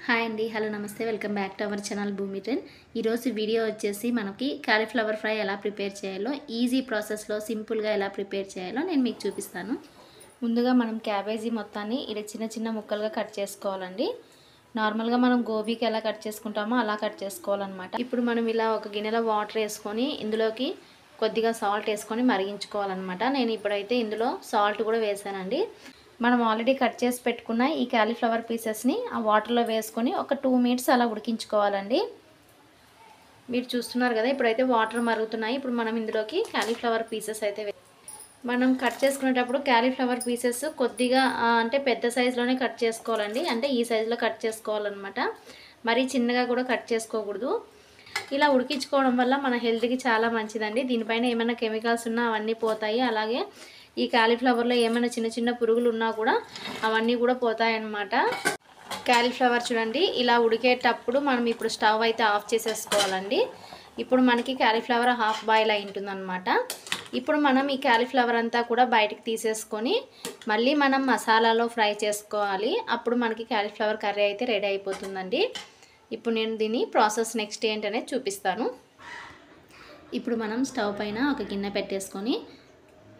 Hi అండి, hello నమస్తే, welcome back to our channel భూమి ట్రెండ్. ఈరోజు వీడియో వచ్చేసి మనకి కాలీఫ్లవర్ ఫ్రై ఎలా ప్రిపేర్ చేయాలో, ఈజీ ప్రాసెస్లో సింపుల్గా ఎలా ప్రిపేర్ చేయాలో నేను మీకు చూపిస్తాను. ముందుగా మనం క్యాబేజీ మొత్తాన్ని ఇలా చిన్న చిన్న ముక్కలుగా కట్ చేసుకోవాలండి. నార్మల్గా మనం గోబీకి ఎలా కట్ చేసుకుంటామో అలా కట్ చేసుకోవాలన్నమాట. ఇప్పుడు మనం ఇలా ఒక గిన్నెలో వాటర్ వేసుకొని ఇందులోకి కొద్దిగా సాల్ట్ వేసుకొని మరిగించుకోవాలన్నమాట. నేను ఇప్పుడైతే ఇందులో సాల్ట్ కూడా వేసానండి. మనం ఆల్రెడీ కట్ చేసి పెట్టుకున్న ఈ కాలీఫ్లవర్ పీసెస్ని ఆ వాటర్లో వేసుకొని ఒక 2 మినిట్స్ అలా ఉడికించుకోవాలండి. మీరు చూస్తున్నారు కదా, ఇప్పుడైతే వాటర్ మరుగుతున్నాయి. ఇప్పుడు మనం ఇందులోకి కాలీఫ్లవర్ పీసెస్ అయితే మనం కట్ చేసుకునేటప్పుడు కాలీఫ్లవర్ పీసెస్ కొద్దిగా అంటే పెద్ద సైజులోనే కట్ చేసుకోవాలండి. అంటే ఈ సైజులో కట్ చేసుకోవాలన్నమాట. మరీ చిన్నగా కూడా కట్ చేసుకోకూడదు. ఇలా ఉడికించుకోవడం వల్ల మన హెల్త్కి చాలా మంచిదండి. దీనిపైన ఏమైనా కెమికల్స్ ఉన్నా అవన్నీ పోతాయి. అలాగే ఈ కాలీఫ్లవర్లో ఏమైనా చిన్న చిన్న పురుగులు ఉన్నా కూడా అవన్నీ కూడా పోతాయన్నమాట. కాలీఫ్లవర్ చూడండి, ఇలా ఉడికేటప్పుడు మనం ఇప్పుడు స్టవ్ అయితే ఆఫ్ చేసేసుకోవాలండి. ఇప్పుడు మనకి కాలీఫ్లవర్ హాఫ్ బాయిల్ అయి ఉంటుందన్నమాట. ఇప్పుడు మనం ఈ కాలీఫ్లవర్ అంతా కూడా బయటికి తీసేసుకొని మళ్ళీ మనం మసాలాలో ఫ్రై చేసుకోవాలి. అప్పుడు మనకి కాలీఫ్లవర్ కర్రీ అయితే రెడీ అయిపోతుందండి. ఇప్పుడు నేను దీని ప్రాసెస్ నెక్స్ట్ ఏంటనేది చూపిస్తాను. ఇప్పుడు మనం స్టవ్ పైన ఒక గిన్నె పెట్టేసుకొని,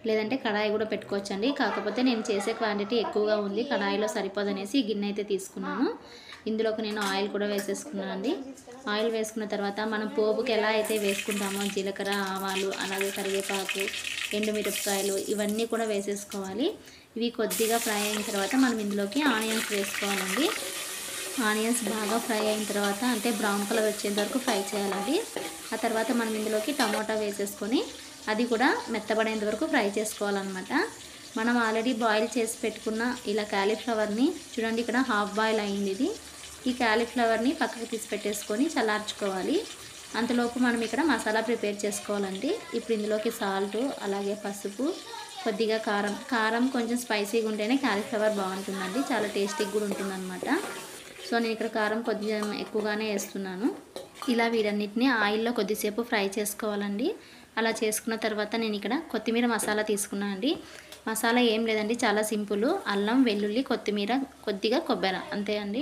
లేదంటే కడాయి కూడా పెట్టుకోవచ్చండి. కాకపోతే నేను చేసే క్వాంటిటీ ఎక్కువగా ఉంది, కడాయిలో సరిపోదనేసి ఈ గిన్నె అయితే తీసుకున్నాను. ఇందులోకి నేను ఆయిల్ కూడా వేసేసుకున్నాను అండి. ఆయిల్ వేసుకున్న తర్వాత మనం పోపుకి ఎలా అయితే వేసుకుంటామో జీలకర్ర, ఆవాలు, అలాగే కరివేపాకు, ఎండుమిరపకాయలు ఇవన్నీ కూడా వేసేసుకోవాలి. ఇవి కొద్దిగా ఫ్రై అయిన తర్వాత మనం ఇందులోకి ఆనియన్స్ వేసుకోవాలండి. ఆనియన్స్ బాగా ఫ్రై అయిన తర్వాత, అంటే బ్రౌన్ కలర్ వచ్చేంత వరకు ఫ్రై చేయాలండి. ఆ తర్వాత మనం ఇందులోకి టమోటా వేసేసుకొని అది కూడా మెత్తబడేంత వరకు ఫ్రై చేసుకోవాలన్నమాట. మనం ఆల్రెడీ బాయిల్ చేసి పెట్టుకున్న ఇలా కాలీఫ్లవర్ని చూడండి, ఇక్కడ హాఫ్ బాయిల్ అయింది ఇది. ఈ కాలీఫ్లవర్ని పక్కకు తీసి పెట్టేసుకొని చల్లార్చుకోవాలి. అంతలోపు మనం ఇక్కడ మసాలా ప్రిపేర్ చేసుకోవాలండి. ఇప్పుడు ఇందులోకి సాల్ట్, అలాగే పసుపు, కొద్దిగా కారం కొంచెం స్పైసీగా ఉంటేనే కాలీఫ్లవర్ బాగుంటుందండి, చాలా టేస్టీగా కూడా ఉంటుందన్నమాట. సో నేను ఇక్కడ కారం కొద్దిగా ఎక్కువగానే వేస్తున్నాను. ఇలా వీటన్నిటిని ఆయిల్లో కొద్దిసేపు ఫ్రై చేసుకోవాలండి. అలా చేసుకున్న తర్వాత నేను ఇక్కడ కొత్తిమీర మసాలా తీసుకున్నాను అండి. మసాలా ఏం లేదండి, చాలా సింపుల్. అల్లం, వెల్లుల్లి, కొత్తిమీర, కొద్దిగా కొబ్బరి, అంతే అండి.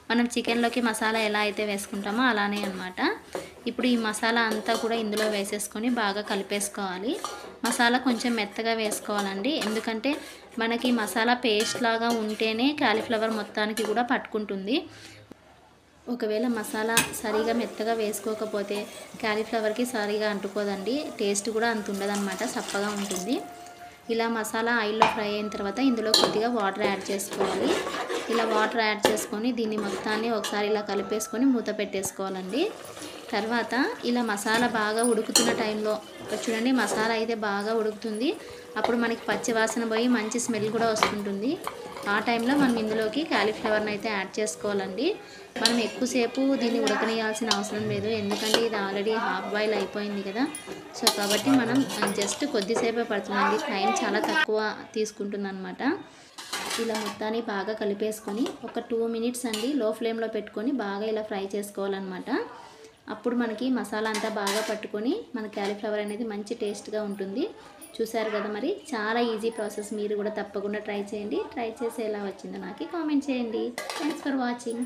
మనం చికెన్లోకి మసాలా ఎలా అయితే వేసుకుంటామో అలానే అనమాట. ఇప్పుడు ఈ మసాలా అంతా కూడా ఇందులో వేసేసుకొని బాగా కలిపేసుకోవాలి. మసాలా కొంచెం మెత్తగా వేసుకోవాలండి, ఎందుకంటే మనకి మసాలా పేస్ట్ లాగా ఉంటేనే కాలీఫ్లవర్ మొత్తానికి కూడా పట్టుకుంటుంది. ఒకవేళ మసాలా సరిగా మెత్తగా వేసుకోకపోతే కాలీఫ్లవర్కి సరిగా అంటుకోదండి, టేస్ట్ కూడా అంత ఉండదన్నమాట, సప్పగా ఉంటుంది. ఇలా మసాలా ఆయిల్లో ఫ్రై అయిన తర్వాత ఇందులో కొద్దిగా వాటర్ యాడ్ చేసుకోవాలి. ఇలా వాటర్ యాడ్ చేసుకొని దీన్ని మొత్తాన్ని ఒకసారి ఇలా కలిపేసుకొని మూత పెట్టేసుకోవాలండి. తర్వాత ఇలా మసాలా బాగా ఉడుకుతున్న టైంలో చూడండి, మసాలా అయితే బాగా ఉడుకుతుంది. అప్పుడు మనకి పచ్చి వాసన పోయి మంచి స్మెల్ కూడా వస్తుంటుంది. ఆ టైంలో మనం ఇందులోకి కాలీఫ్లవర్ని అయితే యాడ్ చేసుకోవాలండి. మనం ఎక్కువసేపు దీన్ని ఉడకనియాల్సిన అవసరం లేదు, ఎందుకంటే ఇది ఆల్రెడీ హాఫ్ బాయిల్ అయిపోయింది కదా. సో కాబట్టి మనం జస్ట్ కొద్దిసేపే పడుతుందండి, టైం చాలా తక్కువ తీసుకుంటుంది అనమాట. ఇలా మొత్తాన్ని బాగా కలిపేసుకొని ఒక 2 మినిట్స్ అండి లో ఫ్లేమ్లో పెట్టుకొని బాగా ఇలా ఫ్రై చేసుకోవాలన్నమాట. అప్పుడు మనకి మసాలా అంతా బాగా పట్టుకొని మన కాలీఫ్లవర్ అనేది మంచి టేస్ట్గా ఉంటుంది. చూసారు కదా, మరి చాలా ఈజీ ప్రాసెస్. మీరు కూడా తప్పకుండా ట్రై చేయండి. ట్రై చేసి ఎలా వచ్చిందో నాకు కామెంట్ చేయండి. Thanks for watching.